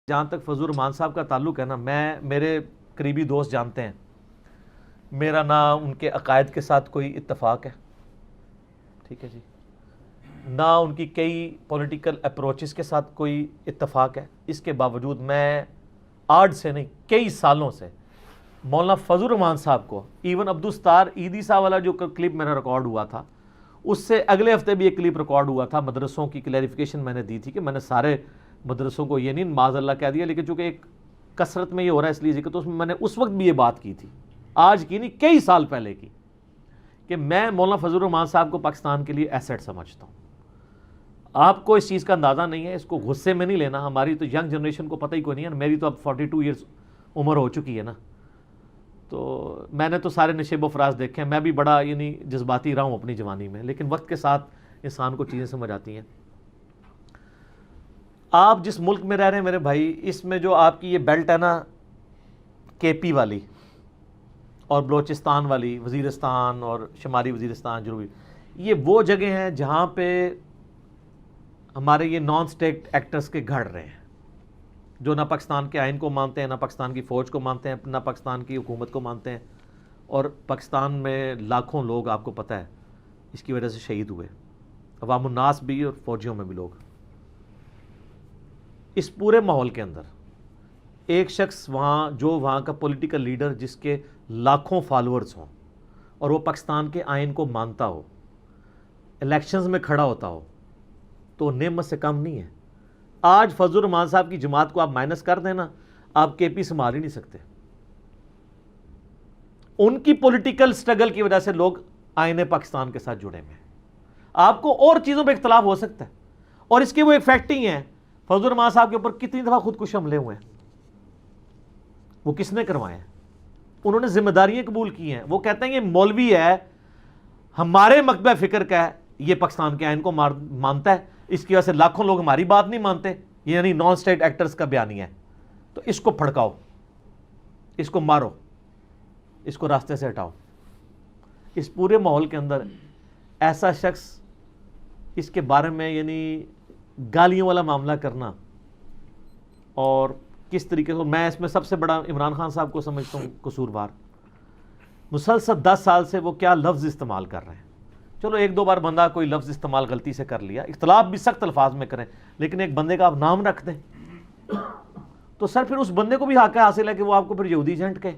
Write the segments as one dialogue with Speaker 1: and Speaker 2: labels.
Speaker 1: جہاں تک فضل الرحمان صاحب کا تعلق ہے نا، میرے قریبی دوست جانتے ہیں میرا نہ ان کے عقائد کے ساتھ کوئی اتفاق ہے، ٹھیک ہے جی، نہ ان کی کئی پولیٹیکل اپروچز کے ساتھ کوئی اتفاق ہے۔ اس کے باوجود میں آج سے نہیں کئی سالوں سے مولانا فضل الرحمان صاحب کو، ایون عبدالستار عیدی صاحب والا جو کلپ میرا ریکارڈ ہوا تھا، اس سے اگلے ہفتے بھی ایک کلپ ریکارڈ ہوا تھا، مدرسوں کی کلیریفیکیشن میں نے دی تھی کہ میں نے سارے مدرسوں کو یہ نہیں معاذ اللہ کہہ دیا، لیکن چونکہ ایک کثرت میں یہ ہو رہا ہے اس لیے ذکر، تو اس میں میں نے اس وقت بھی یہ بات کی تھی، آج کی نہیں کئی سال پہلے کی، کہ میں مولانا فضل الرحمان صاحب کو پاکستان کے لیے ایسٹ سمجھتا ہوں۔ آپ کو اس چیز کا اندازہ نہیں ہے، اس کو غصے میں نہیں لینا، ہماری تو ینگ جنریشن کو پتہ ہی کوئی نہیں ہے، میری تو اب 42 ایئرس عمر ہو چکی ہے نا، تو میں نے تو سارے نشیب و فراز دیکھے ہیں، میں بھی بڑا یعنی جذباتی رہا ہوں اپنی جوانی میں، لیکن وقت کے ساتھ انسان کو چیزیں سمجھ آتی ہیں۔ آپ جس ملک میں رہ رہے ہیں میرے بھائی، اس میں جو آپ کی یہ بیلٹ ہے نا، کے پی والی اور بلوچستان والی، وزیرستان اور شمالی وزیرستان، جنوبی، یہ وہ جگہ ہیں جہاں پہ ہمارے یہ نان اسٹیٹ ایکٹرز کے گھڑ رہے ہیں، جو نہ پاکستان کے آئین کو مانتے ہیں، نہ پاکستان کی فوج کو مانتے ہیں، نہ پاکستان کی حکومت کو مانتے ہیں، اور پاکستان میں لاکھوں لوگ آپ کو پتہ ہے اس کی وجہ سے شہید ہوئے، عوام الناس بھی اور فوجیوں میں بھی لوگ۔ اس پورے ماحول کے اندر ایک شخص وہاں کا پولیٹیکل لیڈر جس کے لاکھوں فالورز ہوں اور وہ پاکستان کے آئین کو مانتا ہو، الیکشنز میں کھڑا ہوتا ہو، تو نعمت سے کم نہیں ہے۔ آج فضل الرحمان صاحب کی جماعت کو آپ مائنس کر دینا، آپ کے پی سنبھال ہی نہیں سکتے۔ ان کی پولیٹیکل سٹرگل کی وجہ سے لوگ آئین پاکستان کے ساتھ جڑے ہوئے ہیں۔ آپ کو اور چیزوں پہ اختلاف ہو سکتا ہے، اور اس کے وہ ایک فیکٹ ہی ہیں، فضل الرحمان صاحب کے اوپر کتنی دفعہ خودکش حملے ہوئے ہیں، وہ کس نے کروائے ہیں؟ انہوں نے ذمہ داریاں قبول کی ہیں۔ وہ کہتے ہیں یہ مولوی ہے، ہمارے مکتبہ فکر کا ہے، یہ پاکستان کے آئین کو مانتا ہے، اس کی وجہ سے لاکھوں لوگ ہماری بات نہیں مانتے، یعنی نان اسٹیٹ ایکٹرز کا بیانیہ ہے، تو اس کو پھڑکاؤ، اس کو مارو، اس کو راستے سے ہٹاؤ۔ اس پورے ماحول کے اندر ایسا شخص، اس کے بارے میں یعنی گالیوں والا معاملہ کرنا، اور کس طریقے سے، میں اس میں سب سے بڑا عمران خان صاحب کو سمجھتا ہوں قصوروار۔ مسلسل 10 سال سے وہ کیا لفظ استعمال کر رہے ہیں، چلو ایک دو بار بندہ کوئی لفظ استعمال غلطی سے کر لیا، اختلاف بھی سخت الفاظ میں کریں، لیکن ایک بندے کا آپ نام رکھ دیں تو سر پھر اس بندے کو بھی حق حاصل ہے کہ وہ آپ کو پھر یہودی ایجنٹ کہے۔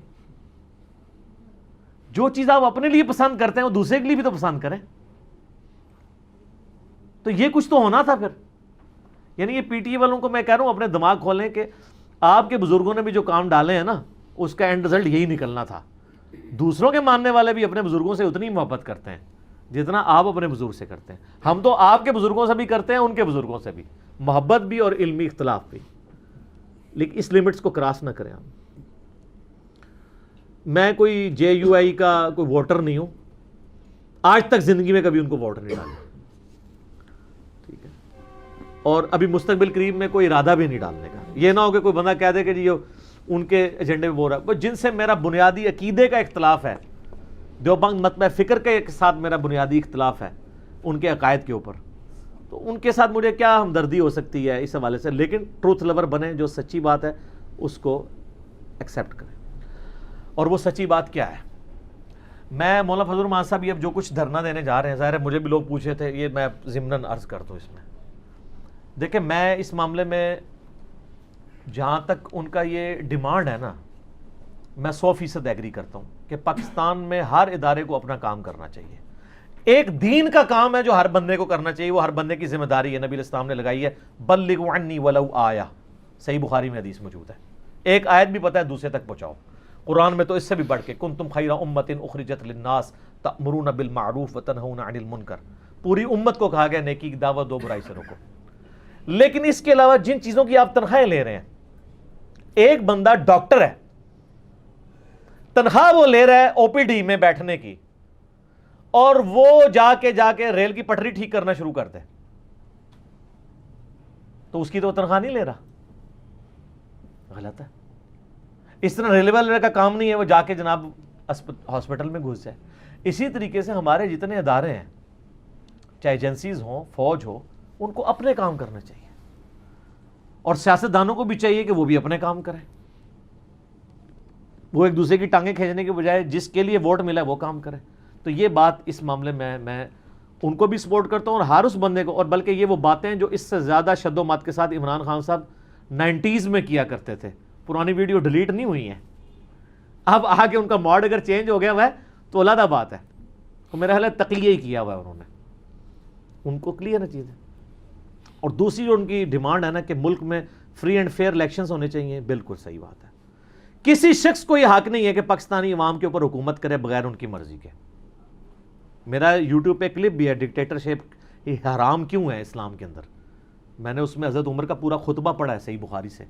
Speaker 1: جو چیز آپ اپنے لیے پسند کرتے ہیں وہ دوسرے کے لیے بھی تو پسند کریں، تو یہ کچھ تو ہونا تھا پھر۔ یعنی یہ پی ٹی اے والوں کو میں کہہ رہا ہوں اپنے دماغ کھولیں کہ آپ کے بزرگوں نے بھی جو کام ڈالے ہیں نا، اس کا اینڈ رزلٹ یہی نکلنا تھا۔ دوسروں کے ماننے والے بھی اپنے بزرگوں سے اتنی محبت کرتے ہیں جتنا آپ اپنے بزرگ سے کرتے ہیں۔ ہم تو آپ کے بزرگوں سے بھی کرتے ہیں، ان کے بزرگوں سے بھی، محبت بھی اور علمی اختلاف بھی، لیکن اس لیمٹس کو کراس نہ کریں ہم۔ میں کوئی جے یو آئی کا کوئی ووٹر نہیں ہوں، آج تک زندگی میں کبھی ان کو ووٹ نہیں ڈالا، ٹھیک ہے، اور ابھی مستقبل قریب میں کوئی ارادہ بھی نہیں ڈالنے کا۔ یہ نہ ہو کہ کوئی بندہ کہہ دے کہ جی ان کے ایجنڈے میں بول رہا ہے، جن سے میرا بنیادی عقیدے کا اختلاف ہے، دیوبند مطبع فکر کے ساتھ میرا بنیادی اختلاف ہے ان کے عقائد کے اوپر، تو ان کے ساتھ مجھے کیا ہمدردی ہو سکتی ہے اس حوالے سے، لیکن ٹروتھ لور بنیں، جو سچی بات ہے اس کو ایکسیپٹ کریں۔ اور وہ سچی بات کیا ہے؟ میں مولانا فضل الرحمان صاحب یہ اب جو کچھ دھرنا دینے جا رہے ہیں، ظاہر ہے مجھے بھی لوگ پوچھے تھے، یہ میں ضمناً عرض کر دوں اس میں، دیکھیں میں اس معاملے میں جہاں تک ان کا یہ ڈیمانڈ ہے نا، میں 100% ایگری کرتا ہوں کہ پاکستان میں ہر ادارے کو اپنا کام کرنا چاہیے۔ ایک دین کا کام ہے جو ہر بندے کو کرنا چاہیے، وہ ہر بندے کی ذمہ داری ہے، نبی علیہ السلام نے لگائی ہے، بلغوا عنی ولو آیا، صحیح بخاری میں حدیث موجود ہے، ایک آیت بھی پتہ ہے دوسرے تک پہنچاؤ۔ قرآن میں تو اس سے بھی بڑھ کے کنتم خیر امۃ اخرجت للناس تأمرون بالمعروف وتنہون عن المنکر، پوری امت کو کہا گیا نیکی کی دعوت دو، برائی سے روکو۔ لیکن اس کے علاوہ جن چیزوں کی آپ تنخواہیں لے رہے ہیں، ایک بندہ ڈاکٹر ہے، تنخواہ وہ لے رہا ہے او پی ڈی میں بیٹھنے کی، اور وہ جا کے ریل کی پٹری ٹھیک کرنا شروع کر دے، تو اس کی تو تنخواہ نہیں لے رہا، غلط ہے۔ اس طرح ریلوے والے کا کام نہیں ہے وہ جا کے جناب ہاسپٹل میں گھس جائے۔ اسی طریقے سے ہمارے جتنے ادارے ہیں، چاہے ایجنسیز ہوں، فوج ہو، ان کو اپنے کام کرنا چاہیے۔ اور سیاستدانوں کو بھی چاہیے کہ وہ بھی اپنے کام کریں, وہ ایک دوسرے کی ٹانگیں کھینچنے کے بجائے جس کے لیے ووٹ ملا ہے وہ کام کریں. تو یہ بات اس معاملے میں ان کو بھی سپورٹ کرتا ہوں, اور ہر اس بندے کو, اور بلکہ یہ وہ باتیں جو اس سے زیادہ شد و مات کے ساتھ عمران خان صاحب 90s میں کیا کرتے تھے, پرانی ویڈیو ڈیلیٹ نہیں ہوئی ہیں, اب آگے ان کا موڈ اگر چینج ہو گیا ہوا ہے تو علیحدہ بات ہے, تو میرا خیال ہے تقیہ ہی کیا ہوا ہے انہوں نے, ان کو کلیئر ہے چیزیں. اور دوسری جو ان کی ڈیمانڈ ہے نا کہ ملک میں فری اینڈ فیئر الیکشنز ہونے چاہیے, بالکل صحیح بات ہے. کسی شخص کو یہ حق نہیں ہے کہ پاکستانی عوام کے اوپر حکومت کرے بغیر ان کی مرضی کے. میرا یوٹیوب پہ کلپ بھی ہے, ڈکٹیٹرشپ یہ حرام کیوں ہے اسلام کے اندر. میں نے اس میں حضرت عمر کا پورا خطبہ پڑھا ہے صحیح بخاری سے,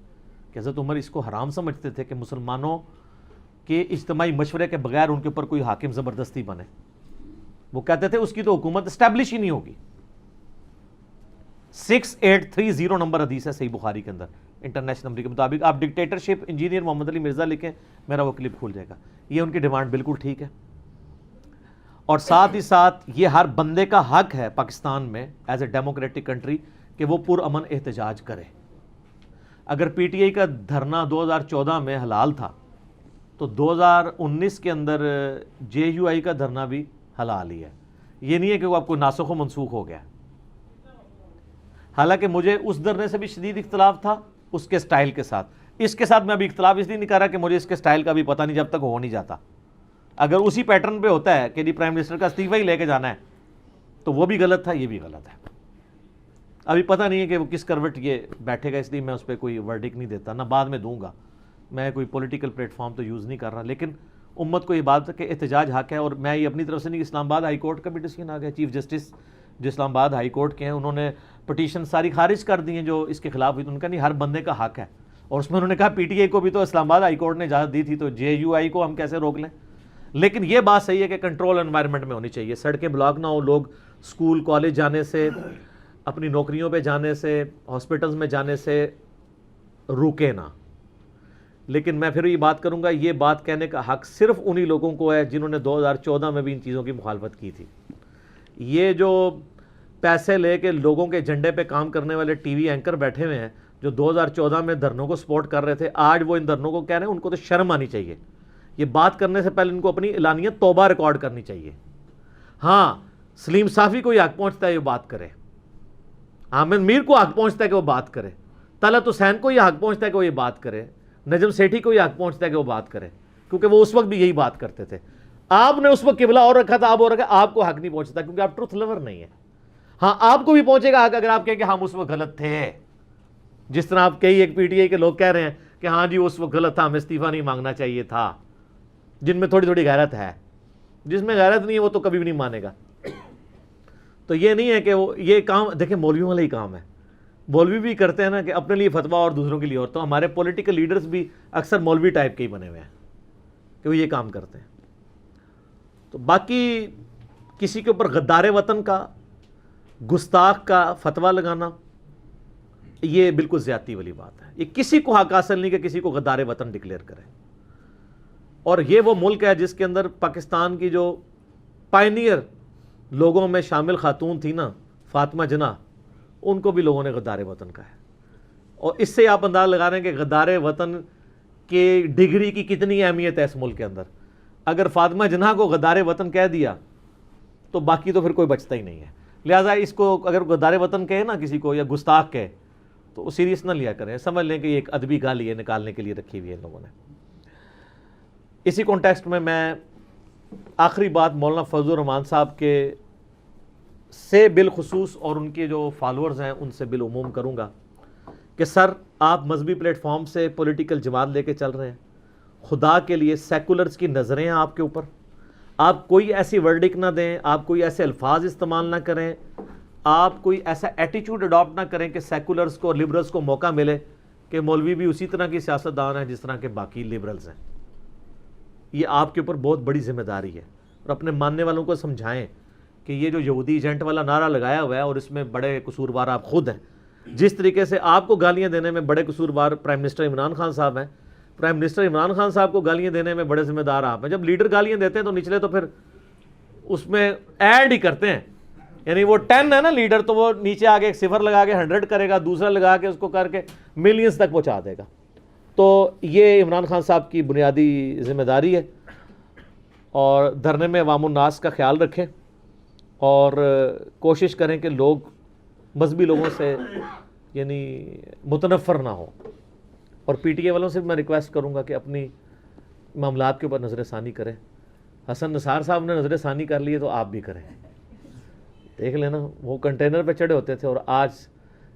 Speaker 1: کہ حضرت عمر اس کو حرام سمجھتے تھے کہ مسلمانوں کے اجتماعی مشورے کے بغیر ان کے اوپر کوئی حاکم زبردستی بنے. وہ کہتے تھے اس کی تو حکومت اسٹیبلش ہی نہیں ہوگی. 6830 نمبر حدیث ہے صحیح بخاری کے اندر, انٹرنیشنل نمبر کے مطابق. آپ ڈکٹیٹرشپ انجینئر محمد علی مرزا لکھیں, میرا وہ کلپ کھول جائے گا. یہ ان کی ڈیمانڈ بالکل ٹھیک ہے, اور ساتھ ہی ساتھ یہ ہر بندے کا حق ہے پاکستان میں ایز اے ڈیموکریٹک کنٹری کہ وہ پرامن احتجاج کرے. اگر پی ٹی آئی کا دھرنا 2014 میں حلال تھا تو 2019 کے اندر جے یو آئی کا دھرنا بھی حلال ہی ہے. یہ نہیں ہے کہ وہ آپ کو ناسخ و منسوخ ہو گیا. حالانکہ مجھے اس دھرنے سے بھی شدید اختلاف تھا اس کے سٹائل کے ساتھ. اس کے ساتھ میں ابھی اختلاف اس لیے نہیں کر رہا کہ مجھے اس کے سٹائل کا بھی پتہ نہیں جب تک ہو نہیں جاتا. اگر اسی پیٹرن پہ ہوتا ہے کہ جی پرائم منسٹر کا استعفیٰ ہی لے کے جانا ہے تو وہ بھی غلط تھا, یہ بھی غلط ہے. ابھی پتہ نہیں ہے کہ وہ کس کروٹ یہ بیٹھے گا, اس لیے میں اس پہ کوئی ورڈک نہیں دیتا, نہ بعد میں دوں گا. میں کوئی پولیٹیکل پلیٹ فارم تو یوز نہیں کر رہا, لیکن امت کو یہ بات ہے کہ احتجاج حق ہے. اور میں یہ اپنی طرف سے نہیں, اسلام آباد ہائی کورٹ کا بھی ڈیسیژن آ گیا, چیف جسٹس جو اسلام آباد ہائی کورٹ کے ہیں انہوں نے پٹیشن ساری خارج کر دی ہیں جو اس کے خلاف ہوئی. تو ان کا نہیں, ہر بندے کا حق ہے. اور اس میں انہوں نے کہا پی ٹی آئی کو بھی تو اسلام آباد ہائی کورٹ نے اجازت دی تھی, تو جے یو آئی کو ہم کیسے روک لیں. لیکن یہ بات صحیح ہے کہ کنٹرول انوائرمنٹ میں ہونی چاہیے, سڑکیں بلاک نہ ہو, لوگ اسکول کالج جانے سے, اپنی نوکریوں پہ جانے سے, ہاسپٹلز میں جانے سے روکے نہ. لیکن میں پھر یہ بات کروں گا, یہ بات کہنے کا حق صرف انہی لوگوں کو ہے جنہوں نے 2014 میں بھی ان چیزوں کی مخالفت کی تھی. یہ جو پیسے لے کے لوگوں کے ایجنڈے پہ کام کرنے والے ٹی وی اینکر بیٹھے ہوئے ہیں جو 2014 میں دھرنوں کو سپورٹ کر رہے تھے, آج وہ ان دھرنوں کو کہہ رہے ہیں, ان کو تو شرم آنی چاہیے. یہ بات کرنے سے پہلے ان کو اپنی اعلانیہ توبہ ریکارڈ کرنی چاہیے. ہاں, سلیم صافی کو یہ حق پہنچتا ہے یہ بات کرے, حامد میر کو حق پہنچتا ہے کہ وہ بات کرے, طلعت حسین کو یہ حق پہنچتا ہے کہ وہ یہ بات کرے, نجم سیٹھی کو یہ حق پہنچتا ہے کہ وہ بات کرے, کیونکہ وہ اس وقت بھی یہی بات کرتے تھے. آپ نے اس وقت قبلہ اور رکھا تھا, آپ اور رکھا, آپ کو حق نہیں پہنچتا کیونکہ آپ ٹروتھ لور نہیں ہے. ہاں, آپ کو بھی پہنچے گا حق اگر آپ کہیں کہ ہم اس وقت غلط تھے, جس طرح آپ کئی ایک پی ٹی آئی کے لوگ کہہ رہے ہیں کہ ہاں جی اس وقت غلط تھا, ہمیں استعفیٰ نہیں مانگنا چاہیے تھا, جن میں تھوڑی تھوڑی غیرت ہے. جس میں غیرت نہیں ہے وہ تو کبھی بھی نہیں مانے گا. تو یہ نہیں ہے کہ وہ یہ کام دیکھیں مولویوں والا ہی کام ہے, مولوی بھی کرتے ہیں نا کہ اپنے لیے فتویٰ اور دوسروں کے لیے اور. تو ہمارے پولیٹیکل لیڈرز بھی اکثر مولوی ٹائپ کے ہی بنے ہوئے ہیں کہ وہ یہ کام کرتے ہیں. تو باقی کسی کے اوپر غدار وطن کا, گستاخ کا فتویٰ لگانا یہ بالکل زیادتی والی بات ہے. یہ کسی کو حق حاصل نہیں کہ کسی کو غدار وطن ڈکلیئر کرے. اور یہ وہ ملک ہے جس کے اندر پاکستان کی جو پائنیئر لوگوں میں شامل خاتون تھی نا, فاطمہ جناح, ان کو بھی لوگوں نے غدار وطن کہا ہے. اور اس سے آپ اندازہ لگا رہے ہیں کہ غدار وطن کے ڈگری کی کتنی اہمیت ہے اس ملک کے اندر. اگر فاطمہ جناح کو غدار وطن کہہ دیا تو باقی تو پھر کوئی بچتا ہی نہیں ہے. لہٰذا اس کو اگر غدار وطن کہے نا کسی کو, یا گستاخ کہے, تو سیریس نہ لیا کریں, سمجھ لیں کہ یہ ایک ادبی گالی ہے نکالنے کے لیے رکھی ہوئی ہے ان لوگوں نے. اسی کانٹیکسٹ میں آخری بات مولانا فضل الرحمان صاحب کے سے بالخصوص اور ان کے جو فالورز ہیں ان سے بالعموم کروں گا کہ سر آپ مذہبی پلیٹ فارم سے پولیٹیکل جماعت لے کے چل رہے ہیں, خدا کے لیے سیکولرز کی نظریں ہیں آپ کے اوپر, آپ کوئی ایسی ورڈک نہ دیں, آپ کوئی ایسے الفاظ استعمال نہ کریں, آپ کوئی ایسا ایٹیچیوڈ اڈاپٹ نہ کریں کہ سیکولرز کو اور لبرلز کو موقع ملے کہ مولوی بھی اسی طرح کی سیاستدان ہیں جس طرح کے باقی لبرلز ہیں. یہ آپ کے اوپر بہت بڑی ذمہ داری ہے, اور اپنے ماننے والوں کو سمجھائیں کہ یہ جو یہودی ایجنٹ والا نعرہ لگایا ہوا ہے اور اس میں بڑے قصوروار آپ خود ہیں. جس طریقے سے آپ کو گالیاں دینے میں بڑے قصوروار پرائم منسٹر عمران خان صاحب ہیں, پرائم منسٹر عمران خان صاحب کو گالیاں دینے میں بڑے ذمہ دار آپ ہیں. جب لیڈر گالیاں دیتے ہیں تو نچلے تو پھر اس میں ایڈ ہی کرتے ہیں یعنی وہ 10 ہے نا لیڈر, تو وہ نیچے آگے ایک صفر لگا کے 100 کرے گا, دوسرا لگا کے اس کو کر کے ملینز تک پہنچا دے گا. تو یہ عمران خان صاحب کی بنیادی ذمہ داری ہے, اور دھرنے میں عوام الناس کا خیال رکھیں اور کوشش کریں کہ لوگ مذہبی لوگوں سے یعنی متنفر نہ ہوں. اور پی ٹی اے والوں سے بھی میں ریکویسٹ کروں گا کہ اپنی معاملات کے اوپر نظر ثانی کریں. حسن نثار صاحب نے نظر ثانی کر لی ہے تو آپ بھی کریں. دیکھ لینا وہ کنٹینر پہ چڑھے ہوتے تھے, اور آج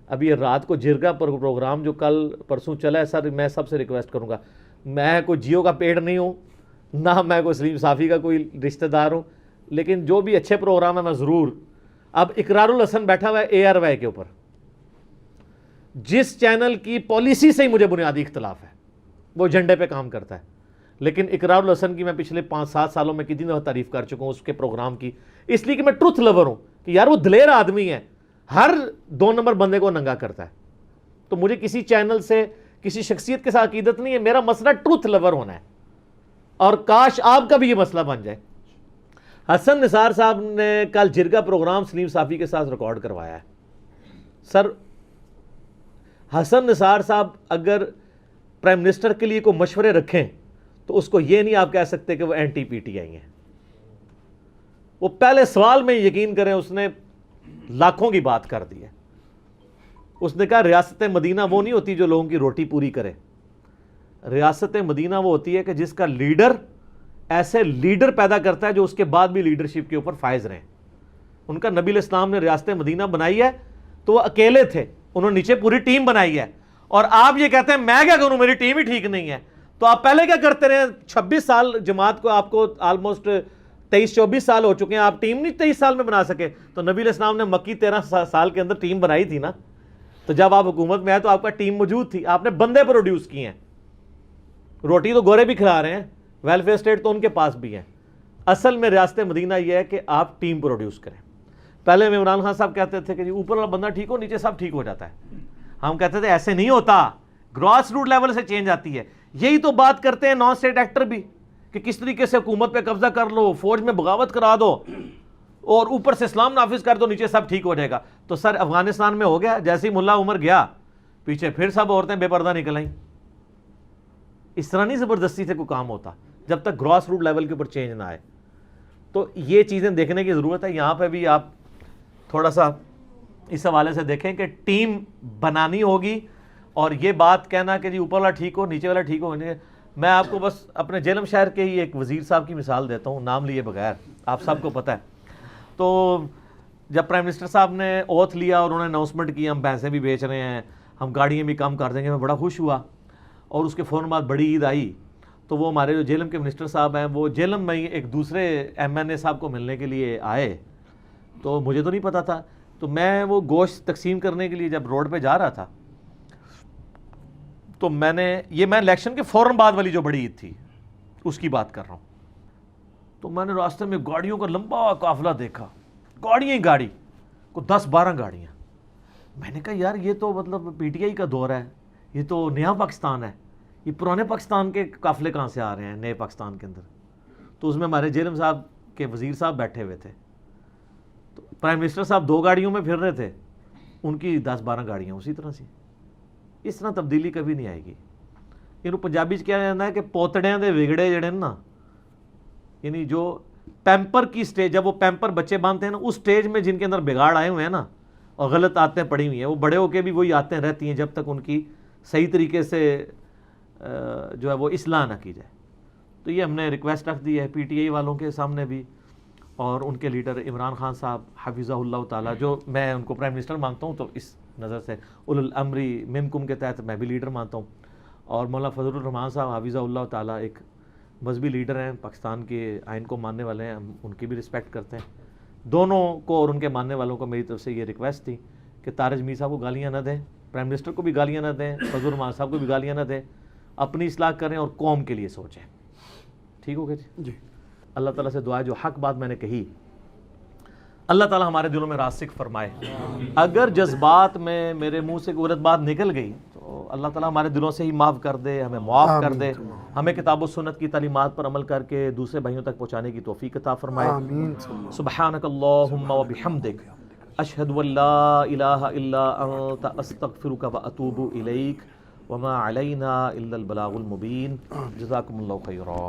Speaker 1: ابھی رات کو جرگا پر پروگرام جو کل پرسوں چلا ہے, سر میں سب سے ریکویسٹ کروں گا, میں کوئی جیو کا پیڑ نہیں ہوں, نہ میں کوئی سلیم صافی کا کوئی رشتہ دار ہوں, لیکن جو بھی اچھے پروگرام ہیں میں ضرور. اب اقرار الحسن بیٹھا ہوا ہے اے آر وائی کے اوپر, جس چینل کی پالیسی سے ہی مجھے بنیادی اختلاف ہے, وہ ایجنڈے پہ کام کرتا ہے, لیکن اقرار الحسن کی میں پچھلے 5-7 سالوں میں کتنی دفعہ تعریف کر چکا ہوں اس کے پروگرام کی, اس لیے کہ میں ٹروتھ لور ہوں کہ یار وہ دلیر آدمی ہے, ہر 2 نمبر بندے کو ننگا کرتا ہے. تو مجھے کسی چینل سے کسی شخصیت کے ساتھ عقیدت نہیں ہے, میرا مسئلہ ٹروتھ لور ہونا ہے, اور کاش آپ کا بھی یہ مسئلہ بن جائے. حسن نثار صاحب نے کل جرگا پروگرام سلیم صافی کے ساتھ ریکارڈ کروایا ہے. سر حسن نثار صاحب اگر پرائم منسٹر کے لیے کوئی مشورے رکھیں تو اس کو یہ نہیں آپ کہہ سکتے کہ وہ اینٹی پی ٹی آئی ہیں. وہ پہلے سوال میں یقین کریں, اس نے لاکھوں کی بات کر دی ہے. اس نے کہا ریاست مدینہ وہ نہیں ہوتی جو لوگوں کی روٹی پوری کرے, ریاست مدینہ وہ ہوتی ہے کہ جس کا لیڈر ایسے لیڈر پیدا کرتا ہے جو اس کے بعد بھی لیڈرشپ کے اوپر فائز رہیں. ان کا نبی الاسلام نے ریاست مدینہ بنائی ہے تو وہ اکیلے تھے, انہوں نے نیچے پوری ٹیم بنائی ہے, اور آپ یہ کہتے ہیں میں کیا کروں, میری ٹیم ہی ٹھیک نہیں ہے. تو آپ پہلے کیا کرتے رہے, 26 سال جماعت کو, آپ کو آلموسٹ 23-24 سال ہو چکے ہیں, آپ ٹیم نہیں 23 سال میں بنا سکے. تو نبی علیہ السلام نے مکی 13 سال کے اندر ٹیم بنائی تھی نا. تو جب آپ حکومت میں آئے تو آپ کا ٹیم موجود تھی, آپ نے بندے پروڈیوس کیے ہیں. روٹی تو گورے بھی کھلا رہے ہیں, ویلفیئر اسٹیٹ تو ان کے پاس بھی ہے. اصل میں ریاست مدینہ یہ ہے کہ آپ ٹیم پروڈیوس کریں. پہلے میں عمران خان صاحب کہتے تھے کہ جی اوپر والا بندہ ٹھیک ہو, نیچے سب ٹھیک ہو جاتا ہے. ہم کہتے تھے ایسے نہیں ہوتا, گراس روٹ لیول سے چینج آتی ہے. یہی تو بات کرتے ہیں نان اسٹیٹ ایکٹر بھی, کہ کس طریقے سے حکومت پہ قبضہ کر لو, فوج میں بغاوت کرا دو, اور اوپر سے اسلام نافذ کر دو, نیچے سب ٹھیک ہو جائے گا. تو سر افغانستان میں ہو گیا, جیسے ہی ملا عمر گیا پیچھے پھر سب عورتیں بے پردہ نکل آئیں. اس طرح نہیں زبردستی سے کوئی کام ہوتا جب تک گراس روٹ لیول کے اوپر چینج نہ آئے. تو یہ چیزیں دیکھنے کی ضرورت ہے. یہاں پہ بھی آپ تھوڑا سا اس حوالے سے دیکھیں کہ ٹیم بنانی ہوگی, اور یہ بات کہنا کہ جی اوپر والا ٹھیک ہو نیچے والا ٹھیک ہو. میں آپ کو بس اپنے جہلم شہر کے ہی ایک وزیر صاحب کی مثال دیتا ہوں, نام لیے بغیر, آپ سب کو پتہ ہے. تو جب پرائم منسٹر صاحب نے اوتھ لیا اور انہوں نے اناؤنسمنٹ کی ہم بھینسیں بھی بیچ رہے ہیں, ہم گاڑیاں بھی کم کر دیں گے, میں بڑا خوش ہوا. اور اس کے فوراً بعد بڑی عید آئی, تو وہ ہمارے جو جہلم کے منسٹر صاحب ہیں وہ جہلم میں ایک دوسرے ایم این اے صاحب کو ملنے کے لیے آئے. تو مجھے تو نہیں پتا تھا, تو میں وہ گوشت تقسیم کرنے کے لیے جب روڈ پہ جا رہا تھا, تو میں الیکشن کے فوراً بعد والی جو بڑی عید تھی اس کی بات کر رہا ہوں. تو میں نے راستے میں گاڑیوں کا لمبا قافلہ دیکھا, گاڑیاں ہی گاڑی, کو 10-12 گاڑیاں. میں نے کہا یار یہ تو مطلب پی ٹی آئی کا دور ہے, یہ تو نیا پاکستان ہے, یہ پرانے پاکستان کے قافلے کہاں سے آ رہے ہیں نئے پاکستان کے اندر. تو اس میں ہمارے جہلم صاحب کے وزیر صاحب بیٹھے ہوئے تھے, تو پرائم منسٹر صاحب 2 گاڑیوں میں پھر رہے تھے, ان کی 10-12 گاڑیاں اسی طرح سے. اس طرح تبدیلی کبھی نہیں آئے گی. یہ پنجابی کیا جاتا ہے کہ پوتڑیاں دے وگڑے جڑے نا, یعنی جو پیمپر کی سٹیج, جب وہ پیمپر بچے باندھتے ہیں نا, اس سٹیج میں جن کے اندر بگاڑ آئے ہوئے ہیں نا, اور غلط عادتیں پڑی ہوئی ہیں, وہ بڑے ہو کے بھی وہی عادتیں رہتی ہیں جب تک ان کی صحیح طریقے سے جو ہے وہ اصلاح نہ کی جائے. تو یہ ہم نے ریکویسٹ رکھ دی ہے پی ٹی آئی والوں کے سامنے بھی, اور ان کے لیڈر عمران خان صاحب حفظہ اللہ تعالیٰ, جو میں ان کو پرائم منسٹر مانگتا ہوں, تو اس نظر سے اولو الامر منکم کے تحت میں بھی لیڈر مانتا ہوں. اور مولانا فضل الرحمان صاحب حفظہ اللہ تعالیٰ ایک مذہبی لیڈر ہیں, پاکستان کے آئین کو ماننے والے ہیں, ہم ان کی بھی رسپیکٹ کرتے ہیں. دونوں کو اور ان کے ماننے والوں کو میری طرف سے یہ ریکویسٹ تھی کہ طارق میر صاحب کو گالیاں نہ دیں, پرائم منسٹر کو بھی گالیاں نہ دیں, فضل الرحمان صاحب کو بھی گالیاں نہ دیں, اپنی اصلاح کریں اور قوم کے لیے سوچیں. ٹھیک ہو گیا جی؟ اللہ تعالیٰ سے دعا ہے جو حق بات میں نے کہی, اللہ تعالیٰ ہمارے دلوں میں راسخ فرمائے. اگر جذبات میں میرے منہ سے غلط بات نکل گئی تو اللہ تعالیٰ ہمارے دلوں سے ہی معاف کر دے, ہمیں معاف کر دے, ہمیں کتاب و سنت کی تعلیمات پر عمل کر کے دوسرے بھائیوں تک پہنچانے کی توفیق عطا فرمائے. سبحانک اللہم و بحمدک اشہد ان لا الہ الا انت استغفرک واتوب الیک وما علینا الا البلاغ المبین. جزاکم اللہ خیرا.